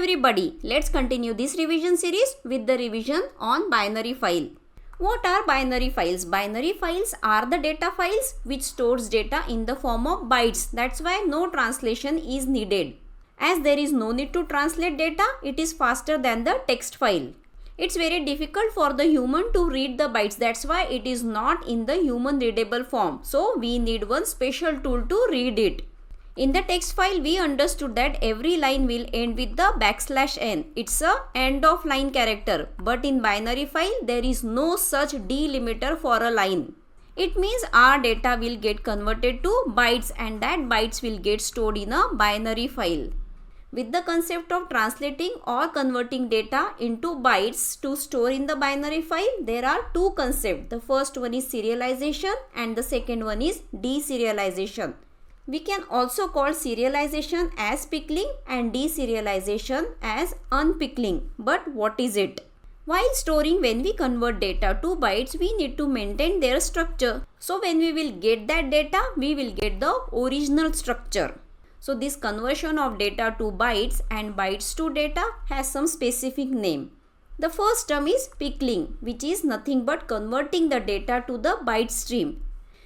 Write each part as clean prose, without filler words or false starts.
everybody, let's continue this revision series with the revision on binary file. What are binary files? Binary files are the data files which stores data in the form of bytes. That's why no translation is needed. As there is no need to translate data, it is faster than the text file. It's very difficult for the human to read the bytes. That's why it is not in the human readable form. So we need one special tool to read it. In the text file, we understood that every line will end with the \n. It's a end of line character. But in binary file, there is no such delimiter for a line. It means our data will get converted to bytes and that bytes will get stored in a binary file. With the concept of translating or converting data into bytes to store in the binary file, there are two concepts. The first one is serialization and the second one is deserialization. We can also call serialization as pickling and deserialization as unpickling. But what is it? While storing, when we convert data to bytes, we need to maintain their structure. So when we will get that data, we will get the original structure. So this conversion of data to bytes and bytes to data has some specific name. The first term is pickling, which is nothing but converting the data to the byte stream.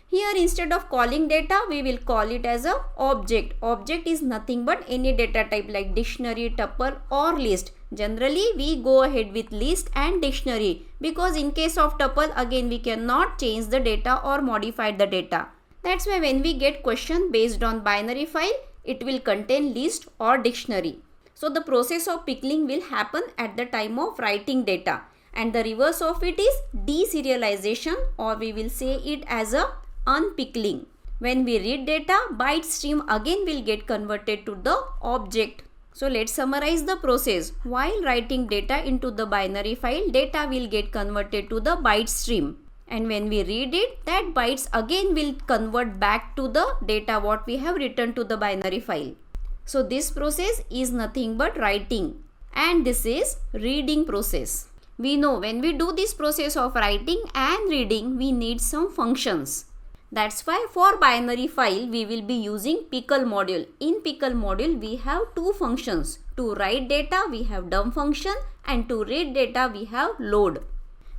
Here instead of calling data, we will call it as a object. Object is nothing but any data type like dictionary, tuple or list. Generally, we go ahead with list and dictionary because in case of tuple, again we cannot change the data or modify the data. That's why when we get question based on binary file, it will contain list or dictionary. So the process of pickling will happen at the time of writing data. And the reverse of it is deserialization, or we will say it as a unpickling. When we read data, byte stream again will get converted to the object. So let's summarize the process. While writing data into the binary file, data will get converted to the byte stream. And when we read it, that bytes again will convert back to the data what we have written to the binary file. So this process is nothing but writing, and this is reading process. We know when we do this process of writing and reading, we need some functions. That's why for binary file, we will be using pickle module. In pickle module, we have two functions. To write data, we have dump function, and to read data, we have load.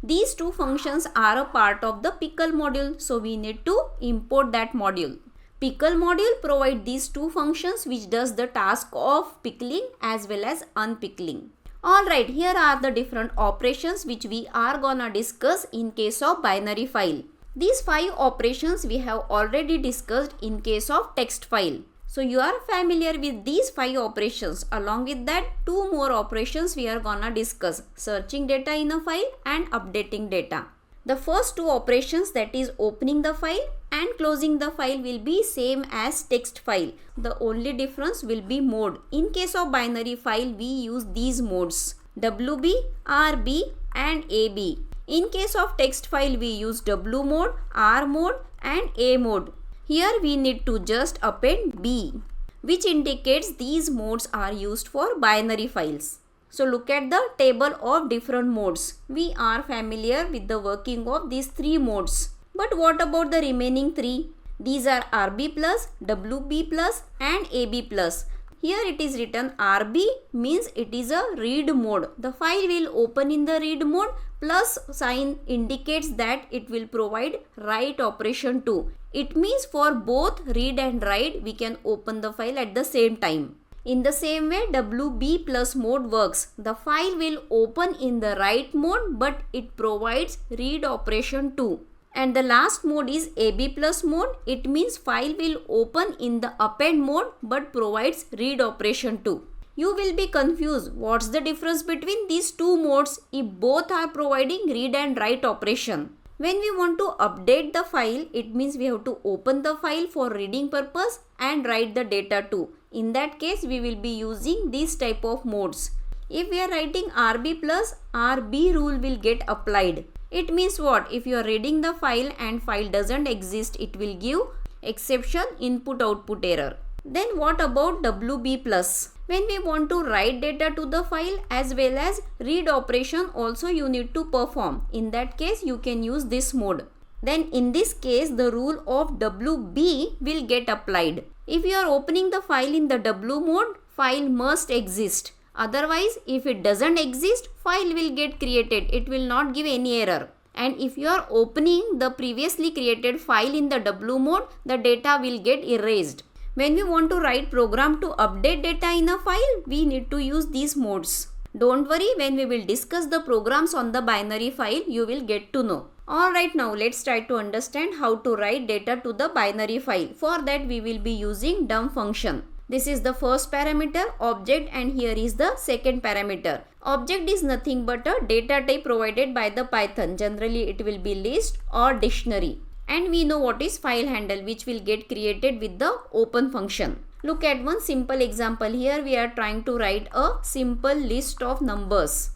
These two functions are a part of the pickle module, so we need to import that module. Pickle module provides these two functions which does the task of pickling as well as unpickling. Alright, here are the different operations which we are gonna discuss in case of binary file. These 5 operations we have already discussed in case of text file. So you are familiar with these 5 operations. Along with that, 2 more operations we are gonna discuss: searching data in a file and updating data. The first 2 operations, that is opening the file and closing the file, will be same as text file. The only difference will be mode. In case of binary file, we use these modes: WB, RB and AB. In case of text file, we use W mode, R mode and A mode. Here we need to just append B, which indicates these modes are used for binary files. So look at the table of different modes. We are familiar with the working of these 3 modes. But what about the remaining 3? These are RB plus, WB plus and AB plus. Here it is written RB means it is a read mode. The file will open in the read mode, plus sign indicates that it will provide write operation too. It means for both read and write, we can open the file at the same time. In the same way, WB plus mode works. The file will open in the write mode, but it provides read operation too. And the last mode is AB plus mode. It means file will open in the append mode but provides read operation too. You will be confused. What's the difference between these 2 modes if both are providing read and write operation? When we want to update the file, it means we have to open the file for reading purpose and write the data too. In that case, we will be using these type of modes. If we are writing RB plus, RB rule will get applied. It means what? If you are reading the file and file doesn't exist, it will give exception input output error. Then what about WB plus? When we want to write data to the file as well as read operation also you need to perform. In that case, you can use this mode. Then in this case, the rule of WB will get applied. If you are opening the file in the W mode, file must exist. Otherwise, if it doesn't exist, file will get created. It will not give any error. And if you are opening the previously created file in the W mode, the data will get erased. When we want to write program to update data in a file, we need to use these modes. Don't worry, when we will discuss the programs on the binary file, you will get to know. Alright, now let's try to understand how to write data to the binary file. For that, we will be using dump function. This is the first parameter, object, and here is the second parameter. Object is nothing but a data type provided by the Python. Generally, it will be list or dictionary. And we know what is file handle, which will get created with the open function. Look at one simple example. Here we are trying to write a simple list of numbers.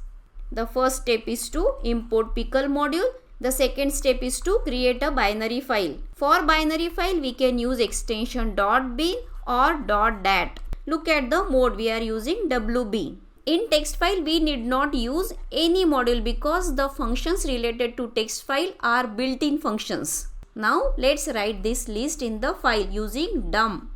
The first step is to import pickle module. The second step is to create a binary file. For binary file, we can use extension .bin or .dat. Look at the mode, we are using WB. In text file, we need not use any module because the functions related to text file are built-in functions. Now let's write this list in the file using dump.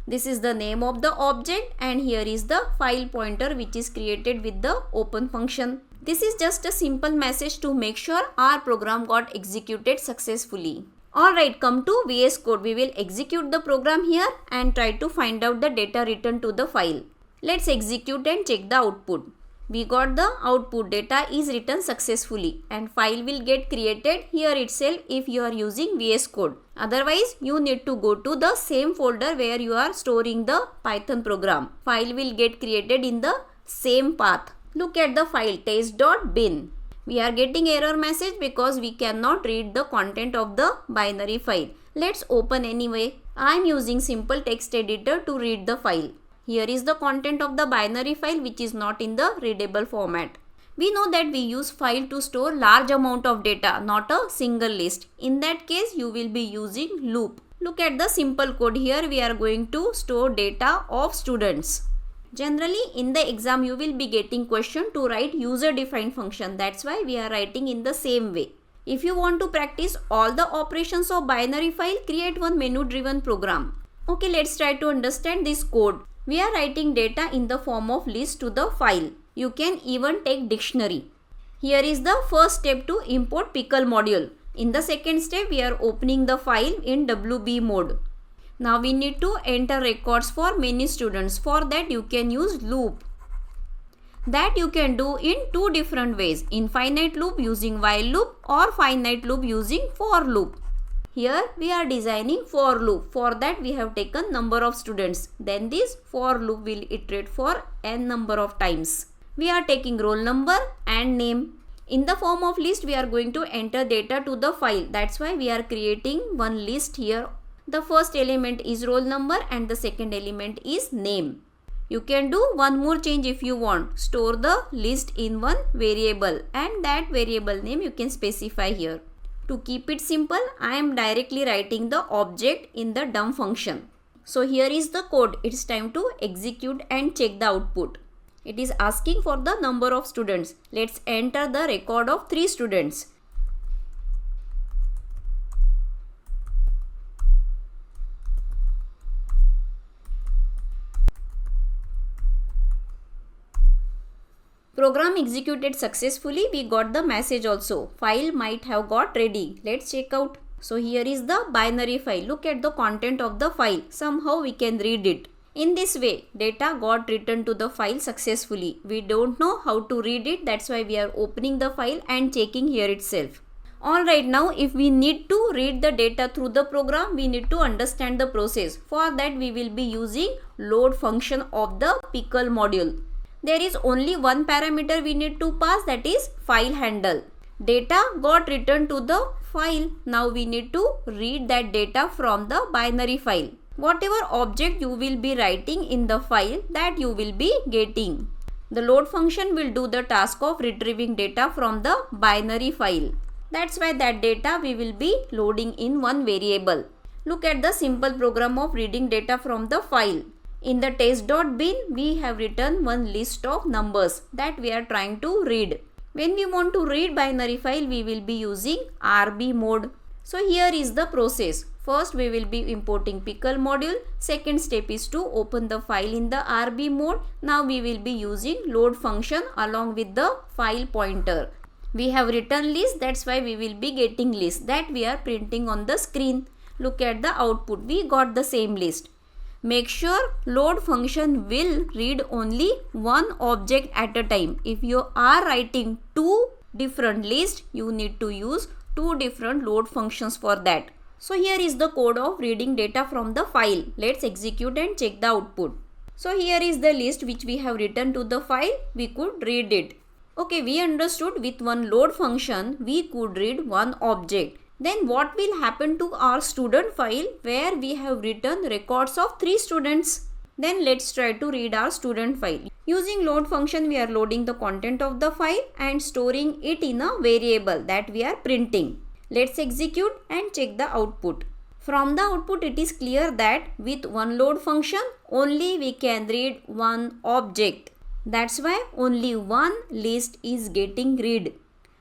This is the name of the object and here is the file pointer which is created with the open function. This is just a simple message to make sure our program got executed successfully. Alright, come to VS Code. We will execute the program here and try to find out the data returned to the file. Let's execute and check the output. We got the output, data is written successfully and file will get created here itself if you are using VS Code. Otherwise, you need to go to the same folder where you are storing the Python program. File will get created in the same path. Look at the file test.bin. We are getting error message because we cannot read the content of the binary file. Let's open anyway. I am using simple text editor to read the file. Here is the content of the binary file which is not in the readable format. We know that we use file to store large amount of data, not a single list. In that case, you will be using loop. Look at the simple code here. We are going to store data of students. Generally, in the exam, you will be getting question to write user-defined function. That's why we are writing in the same way. If you want to practice all the operations of binary file, create one menu-driven program. Okay, let's try to understand this code. We are writing data in the form of list to the file. You can even take dictionary. Here is the first step to import pickle module. In the second step, we are opening the file in WB mode. Now we need to enter records for many students. For that, you can use loop. That you can do in two different ways. Infinite loop using while loop or finite loop using for loop. Here we are designing for loop. For that we have taken number of students. Then this for loop will iterate for n number of times. We are taking roll number and name. In the form of list, we are going to enter data to the file. That's why we are creating one list here. The first element is roll number and the second element is name. You can do one more change if you want. Store the list in one variable and that variable name you can specify here. To keep it simple, I am directly writing the object in the dump function. So here is the code. It's time to execute and check the output. It is asking for the number of students. Let's enter the record of 3 students. Program executed successfully. We got the message also. File might have got ready. Let's check out. So here is the binary file. Look at the content of the file. Somehow we can read it. In this way, data got written to the file successfully. We don't know how to read it. That's why we are opening the file and checking here itself. Alright, now if we need to read the data through the program, we need to understand the process. For that we will be using load function of the pickle module. There is only one parameter we need to pass, that is file handle. Data got returned to the file. Now we need to read that data from the binary file. Whatever object you will be writing in the file, that you will be getting. The load function will do the task of retrieving data from the binary file. That's why that data we will be loading in one variable. Look at the simple program of reading data from the file. In the test.bin, we have written one list of numbers that we are trying to read. When we want to read binary file, we will be using RB mode. So here is the process. First we will be importing pickle module. Second step is to open the file in the RB mode. Now we will be using load function along with the file pointer. We have written list, that's why we will be getting list that we are printing on the screen. Look at the output, we got the same list. Make sure load function will read only one object at a time. If you are writing two different lists, you need to use two different load functions for that. So here is the code of reading data from the file. Let's execute and check the output. So here is the list which we have written to the file. We could read it. Okay, we understood with one load function we could read one object. Then what will happen to our student file where we have written records of 3 students? Then let's try to read our student file. Using load function we are loading the content of the file and storing it in a variable that we are printing. Let's execute and check the output. From the output it is clear that with one load function only we can read one object. That's why only one list is getting read.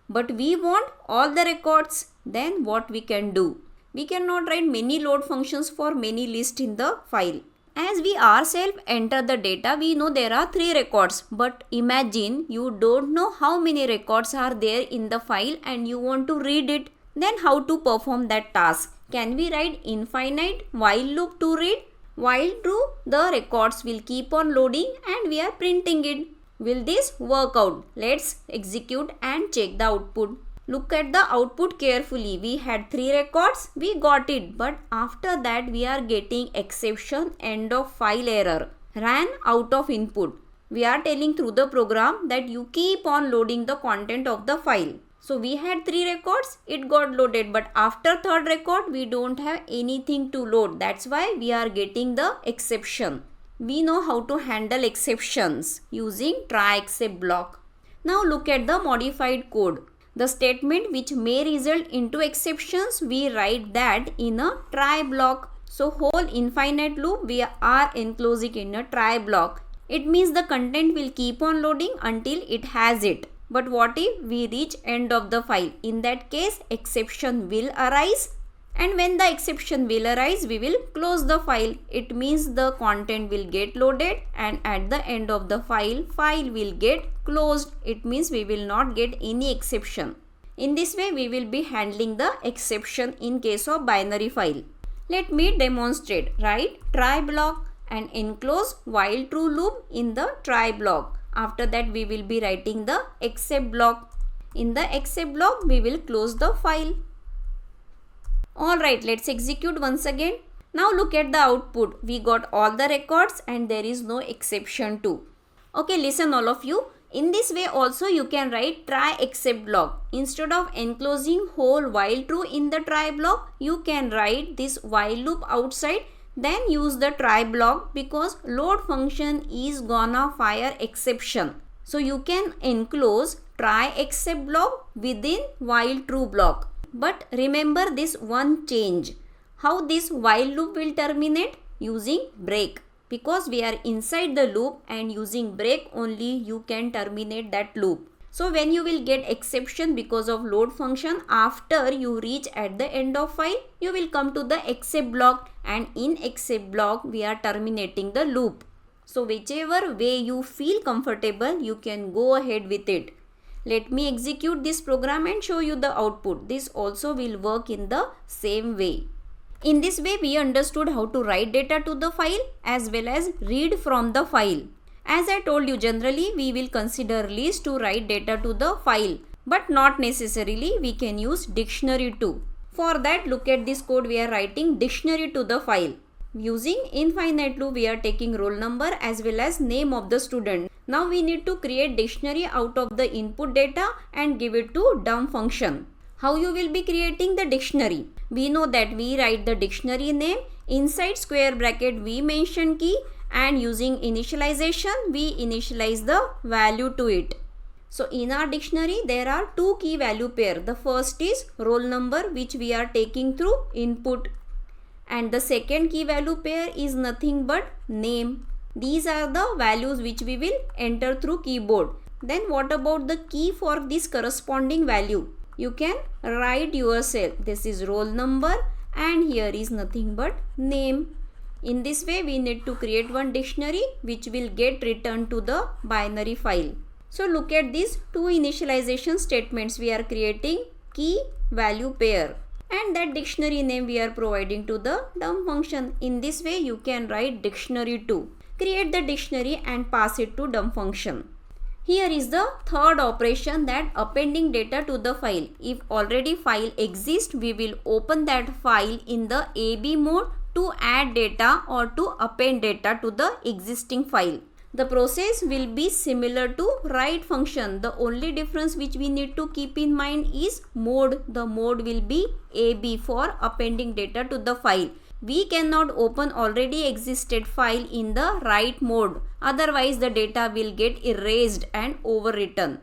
But we want all the records. Then what we can do? We cannot write many load functions for many lists in the file. As we ourselves enter the data, we know there are 3 records. But imagine you don't know how many records are there in the file and you want to read it. Then how to perform that task? Can we write infinite while loop to read? While true, the records will keep on loading and we are printing it. Will this work out? Let's execute and check the output. Look at the output carefully. We had 3 records, we got it, but after that we are getting exception end of file error, ran out of input. We are telling through the program that you keep on loading the content of the file. So we had 3 records, it got loaded, but after 3rd record we don't have anything to load. That's why we are getting the exception. We know how to handle exceptions using try except block. Now look at the modified code. The statement which may result into exceptions, we write that in a try block. So whole infinite loop we are enclosing in a try block. It means the content will keep on loading until it has it. But what if we reach end of the file? In that case, exception will arise. And when the exception will arise, we will close the file. It means the content will get loaded and at the end of the file will get closed. It means we will not get any exception. In this way, we will be handling the exception in case of binary file. Let me demonstrate. Write try block and enclose while true loop in the try block. After that, we will be writing the except block. In the except block, we will close the file. Alright, let's execute once again. Now look at the output. We got all the records and there is no exception too. Okay, listen all of you. In this way also you can write try except block. Instead of enclosing whole while true in the try block, you can write this while loop outside. Then use the try block because load function is gonna fire exception. So you can enclose try except block within while true block. But remember this one change. How this while loop will terminate? Using break. Because we are inside the loop and using break only you can terminate that loop. So when you will get exception because of load function, after you reach at the end of file, you will come to the except block and in except block we are terminating the loop. So whichever way you feel comfortable, you can go ahead with it. Let me execute this program and show you the output. This also will work in the same way. In this way, we understood how to write data to the file as well as read from the file. As I told you, generally we will consider list to write data to the file, but not necessarily we can use dictionary too. For that, look at this code. We are writing dictionary to the file. Using infinite loop, we are taking roll number as well as name of the student. Now we need to create dictionary out of the input data and give it to dump function. How you will be creating the dictionary? We know that we write the dictionary name inside square bracket we mention key and using initialization we initialize the value to it. So in our dictionary there are 2 key value pair. The first is roll number which we are taking through input and the second key value pair is nothing but name. These are the values which we will enter through keyboard. Then what about the key for this corresponding value? You can write yourself. This is roll number and here is nothing but name. In this way we need to create one dictionary which will get returned to the binary file. So look at these two initialization statements. We are creating key value pair and that dictionary name we are providing to the dump function. In this way you can write dictionary2. Create the dictionary and pass it to dump function. Here is the third operation, that appending data to the file. If already file exists, we will open that file in the AB mode to add data or to append data to the existing file. The process will be similar to write function. The only difference which we need to keep in mind is mode. The mode will be AB for appending data to the file. We cannot open already existed file in the write mode. Otherwise the data will get erased and overwritten.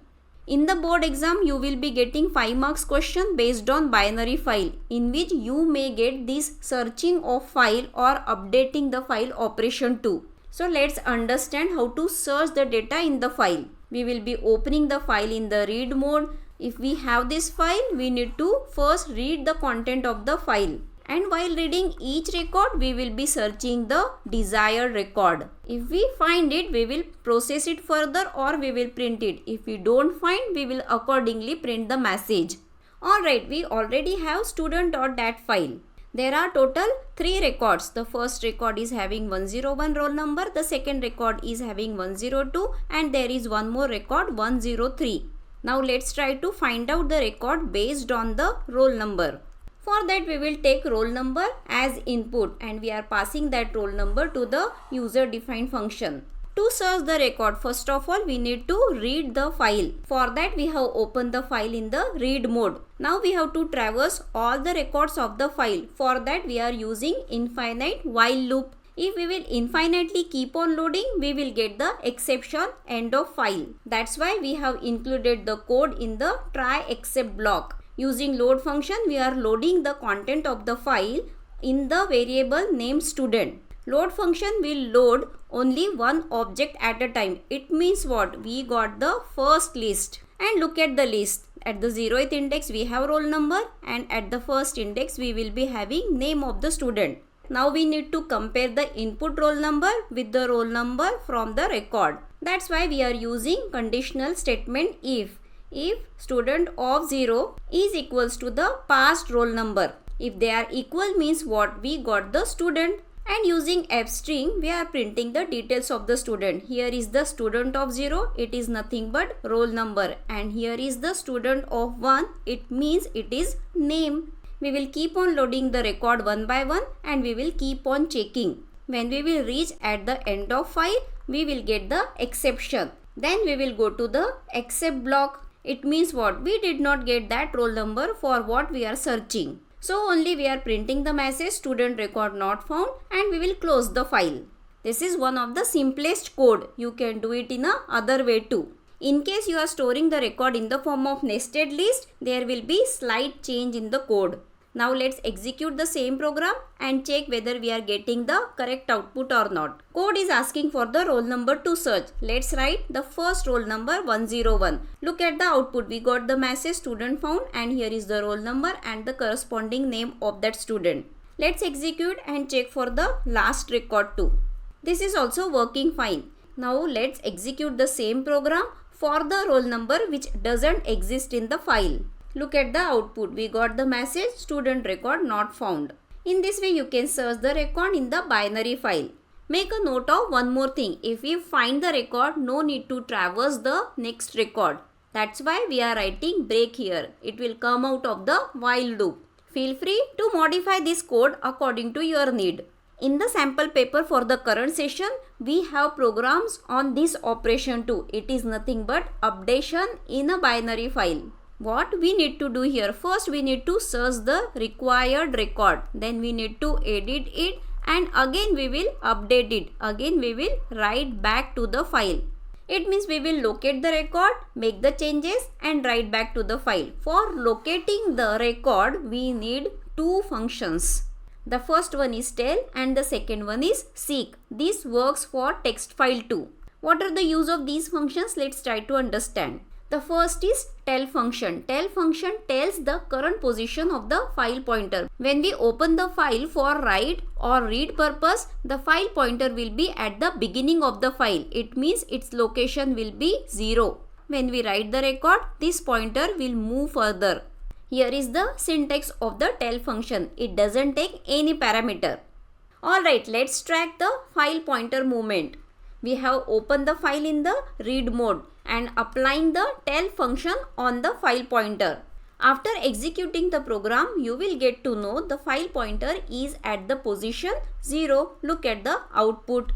In the board exam you will be getting 5 marks question based on binary file, in which you may get this searching of file or updating the file operation too. So let's understand how to search the data in the file. We will be opening the file in the read mode. If we have this file, we need to first read the content of the file. And while reading each record, we will be searching the desired record. If we find it, we will process it further or we will print it. If we don't find, we will accordingly print the message. Alright, we already have student.dat file. There are total 3 records. The first record is having 101 roll number, the second record is having 102, and there is one more record 103. Now let's try to find out the record based on the roll number. For that we will take roll number as input and we are passing that roll number to the user defined function. To search the record, first of all we need to read the file. For that we have opened the file in the read mode. Now we have to traverse all the records of the file. For that we are using infinite while loop. If we will infinitely keep on loading, we will get the exception end of file. That's why we have included the code in the try except block. Using load function, we are loading the content of the file in the variable named student. Load function will load only one object at a time. It means what? We got the first list. And look at the list. At the 0th index, we have roll number, and at the first index, we will be having name of the student. Now we need to compare the input roll number with the roll number from the record. That's why we are using conditional statement if. If student of 0 is equals to the past roll number. If they are equal means what? We got the student. And using f string we are printing the details of the student. Here is the student of 0. It is nothing but roll number. And here is the student of 1. It means it is name. We will keep on loading the record one by one and we will keep on checking. When we will reach at the end of file, we will get the exception. Then we will go to the except block. It means what? We did not get that roll number for what we are searching. So only we are printing the message student record not found and we will close the file. This is one of the simplest code. You can do it in a other way too. In case you are storing the record in the form of nested list, there will be slight change in the code. Now let's execute the same program and check whether we are getting the correct output or not. Code is asking for the roll number to search. Let's write the first roll number 101. Look at the output. We got the message student found and here is the roll number and the corresponding name of that student. Let's execute and check for the last record too. This is also working fine. Now let's execute the same program for the roll number which doesn't exist in the file. Look at the output. We got the message student record not found. In this way you can search the record in the binary file. Make a note of one more thing. If we find the record, no need to traverse the next record. That's why we are writing break here. It will come out of the while loop. Feel free to modify this code according to your need. In the sample paper for the current session, we have programs on this operation too. It is nothing but updation in a binary file. What we need to do here? First we need to search the required record. Then we need to edit it and again we will update it. Again we will write back to the file. It means we will locate the record, make the changes and write back to the file. For locating the record, we need two functions. The first one is tell and the second one is seek. This works for text file too. What are the use of these functions? Let's try to understand. The first is tell function. Tell function tells the current position of the file pointer. When we open the file for write or read purpose, the file pointer will be at the beginning of the file. It means its location will be 0. When we write the record, this pointer will move further. Here is the syntax of the tell function. It doesn't take any parameter. Alright, let's track the file pointer movement. We have opened the file in the read mode and applying the tell function on the file pointer. After executing the program, you will get to know the file pointer is at the position 0. Look at the output.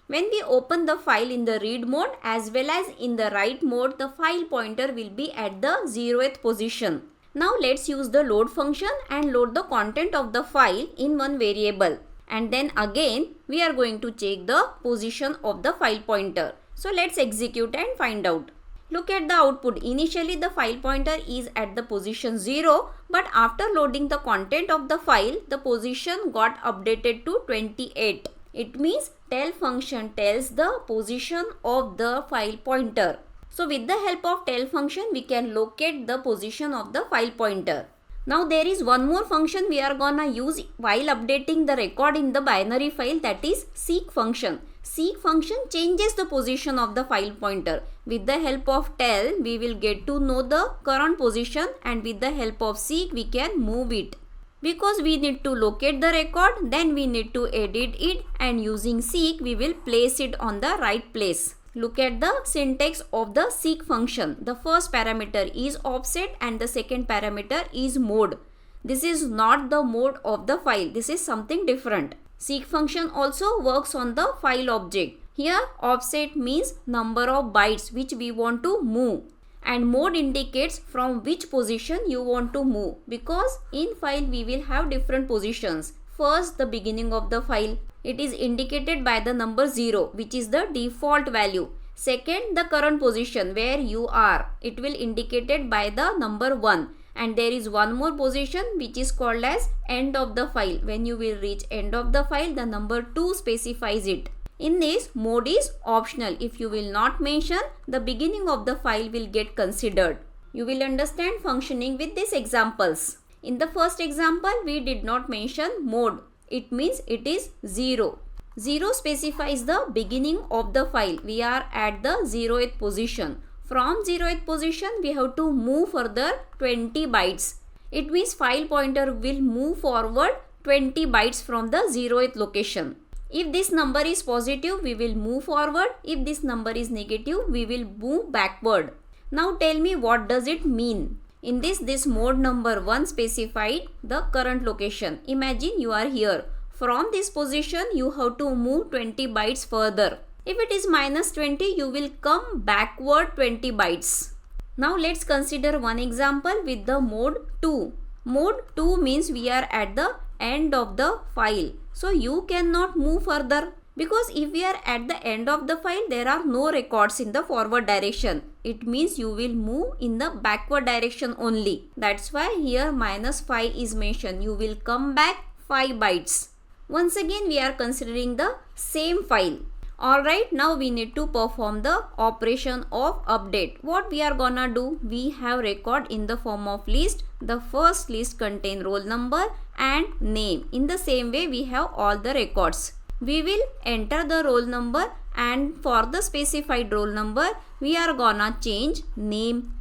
When we open the file in the read mode as well as in the write mode, the file pointer will be at the 0th position. Now let's use the load function and load the content of the file in one variable. And then again we are going to check the position of the file pointer. So let's execute and find out. Look at the output. Initially the file pointer is at the position 0, but after loading the content of the file, the position got updated to 28. It means tell function tells the position of the file pointer. So with the help of tell function, we can locate the position of the file pointer. Now there is one more function we are gonna use while updating the record in the binary file, that is seek function. Seek function changes the position of the file pointer. With the help of tell, we will get to know the current position, and with the help of seek, we can move it. Because we need to locate the record, then we need to edit it, and using seek, we will place it on the right place. Look at the syntax of the seek function. The first parameter is offset and the second parameter is mode. This is not the mode of the file. This is something different. Seek function also works on the file object. Here offset means number of bytes which we want to move, and mode indicates from which position you want to move, because in file we will have different positions. First, the beginning of the file. It is indicated by the number 0, which is the default value. Second, the current position where you are. It will indicated by the number 1. And there is one more position which is called as end of the file. When you will reach end of the file, the number 2 specifies it. In this, mode is optional. If you will not mention, the beginning of the file will get considered. You will understand functioning with these examples. In the first example, we did not mention mode. It means it is 0. 0 specifies the beginning of the file. We are at the 0th position. From 0th position, we have to move further 20 bytes. It means file pointer will move forward 20 bytes from the 0th location. If this number is positive, we will move forward. If this number is negative, we will move backward. Now tell me, what does it mean? In this mode number 1 specified the current location. Imagine you are here. From this position, you have to move 20 bytes further. If it is minus 20, you will come backward 20 bytes. Now let's consider one example with the mode 2. Mode 2 means we are at the end of the file. So you cannot move further, because if we are at the end of the file, there are no records in the forward direction. It means you will move in the backward direction only. That's why here -5 is mentioned. You will come back 5 bytes. Once again, we are considering the same file. Alright, now we need to perform the operation of update. What we are gonna do? We have record in the form of list. The first list contain roll number and name. In the same way, we have all the records. We will enter the roll number, and for the specified roll number, we are gonna change name.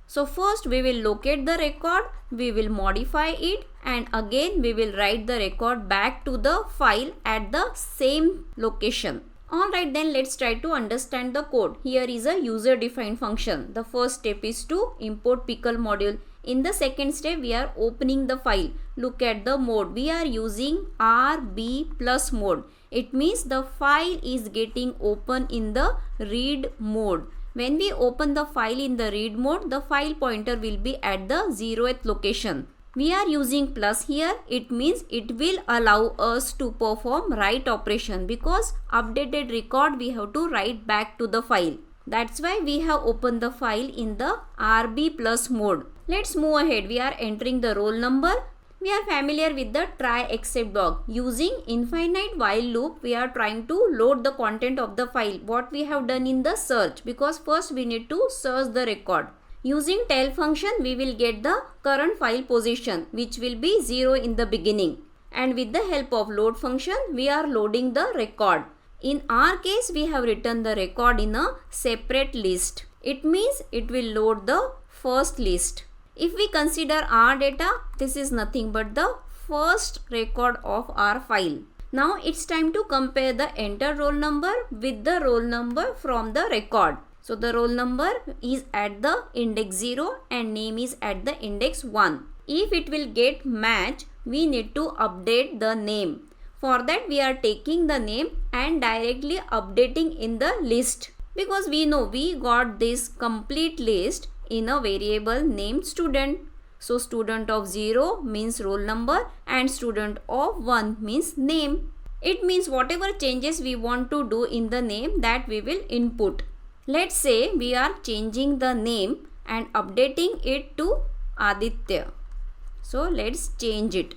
So first we will locate the record, we will modify it, and again we will write the record back to the file at the same location. Alright, then let's try to understand the code. Here is a user defined function. The first step is to import pickle module. In the second step, we are opening the file. Look at the mode. We are using RB plus mode. It means the file is getting open in the read mode. When we open the file in the read mode, the file pointer will be at the 0th location. We are using plus here. It means it will allow us to perform write operation, because updated record we have to write back to the file. That's why we have opened the file in the RB plus mode. Let's move ahead. We are entering the roll number. We are familiar with the try except block. Using infinite while loop, we are trying to load the content of the file. What we have done in the search, because first we need to search the record. Using tail function, we will get the current file position, which will be 0 in the beginning. And with the help of load function, we are loading the record. In our case, we have written the record in a separate list. It means it will load the first list. If we consider our data, this is nothing but the first record of our file. Now it's time to compare the entered roll number with the roll number from the record. So the roll number is at the index 0 and name is at the index 1. If it will get match, we need to update the name. For that, we are taking the name and directly updating in the list. Because we know we got this complete list in a variable named student. So student of 0 means roll number and student of 1 means name. It means whatever changes we want to do in the name, that we will input. Let's say we are changing the name and updating it to Aditya. So let's change it.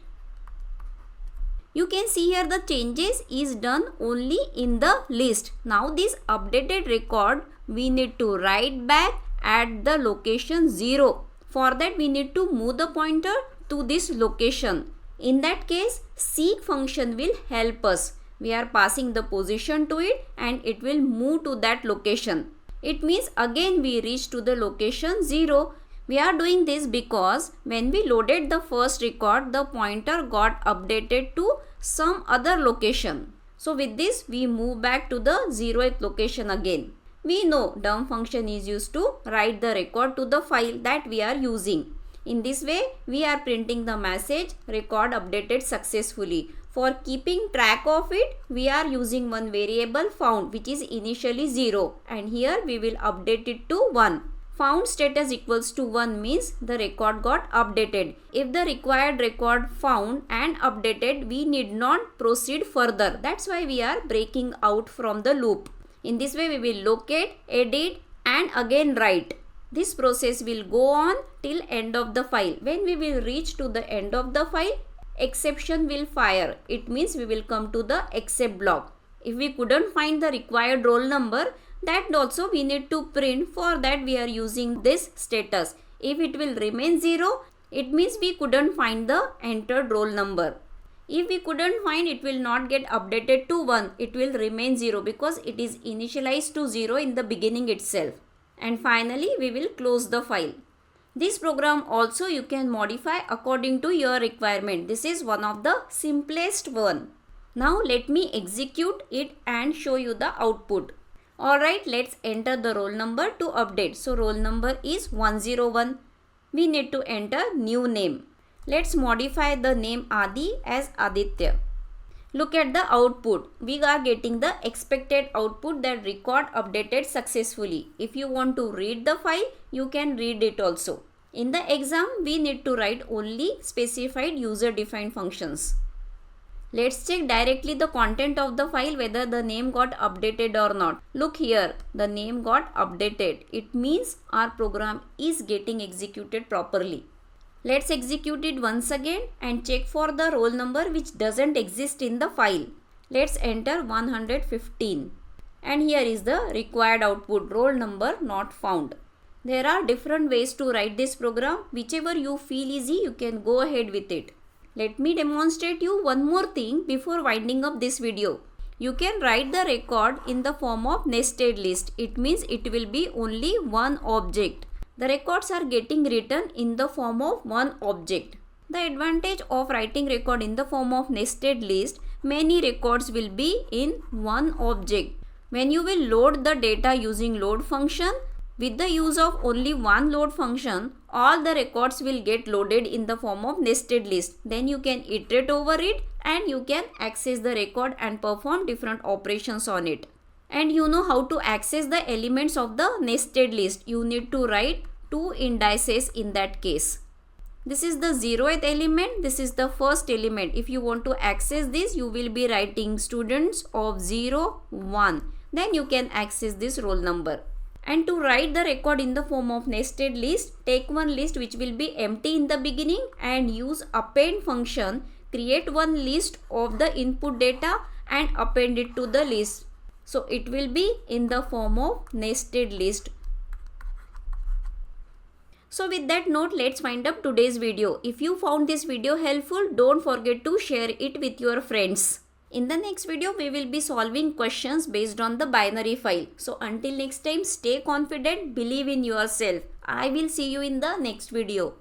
You can see here the changes is done only in the list. Now this updated record we need to write back at the location 0. For that, we need to move the pointer to this location. In that case, seek function will help us. We are passing the position to it and it will move to that location. It means again we reach to the location 0. We are doing this because when we loaded the first record, the pointer got updated to some other location. So with this, we move back to the 0th location again. We know dump function is used to write the record to the file that we are using. In this way, we are printing the message record updated successfully. For keeping track of it, we are using one variable found, which is initially 0, and here we will update it to 1. Found status equals to 1 means the record got updated. If the required record found and updated, we need not proceed further. That's why we are breaking out from the loop. In this way, we will locate, edit and again write. This process will go on till end of the file. When we will reach to the end of the file, exception will fire. It means we will come to the except block. If we couldn't find the required roll number, that also we need to print. For that, we are using this status. If it will remain 0, it means we couldn't find the entered roll number. If we couldn't find, it will not get updated to 1. It will remain 0 because it is initialized to 0 in the beginning itself. And finally, we will close the file. This program also you can modify according to your requirement. This is one of the simplest one. Now let me execute it and show you the output. Alright, let's enter the roll number to update. So roll number is 101. We need to enter new name. Let's modify the name Adi as Aditya. Look at the output. We are getting the expected output that record updated successfully. If you want to read the file, you can read it also. In the exam, we need to write only specified user-defined functions. Let's check directly the content of the file whether the name got updated or not. Look here, the name got updated. It means our program is getting executed properly. Let's execute it once again and check for the roll number which doesn't exist in the file. Let's enter 115. And here is the required output, roll number not found. There are different ways to write this program. Whichever you feel easy, you can go ahead with it. Let me demonstrate you one more thing before winding up this video. You can write the record in the form of nested list. It means it will be only one object. The records are getting written in the form of one object. The advantage of writing record in the form of nested list, many records will be in one object. When you will load the data using load function, with the use of only one load function, all the records will get loaded in the form of nested list. Then you can iterate over it and you can access the record and perform different operations on it. And you know how to access the elements of the nested list. You need to write two indices in that case. This is the 0th element. This is the first element. If you want to access this, you will be writing students of 0, 1. Then you can access this roll number. And to write the record in the form of nested list, take one list which will be empty in the beginning and use append function. Create one list of the input data and append it to the list. So it will be in the form of nested list. So with that note, let's wind up today's video. If you found this video helpful, don't forget to share it with your friends. In the next video, we will be solving questions based on the binary file. So until next time, stay confident, believe in yourself. I will see you in the next video.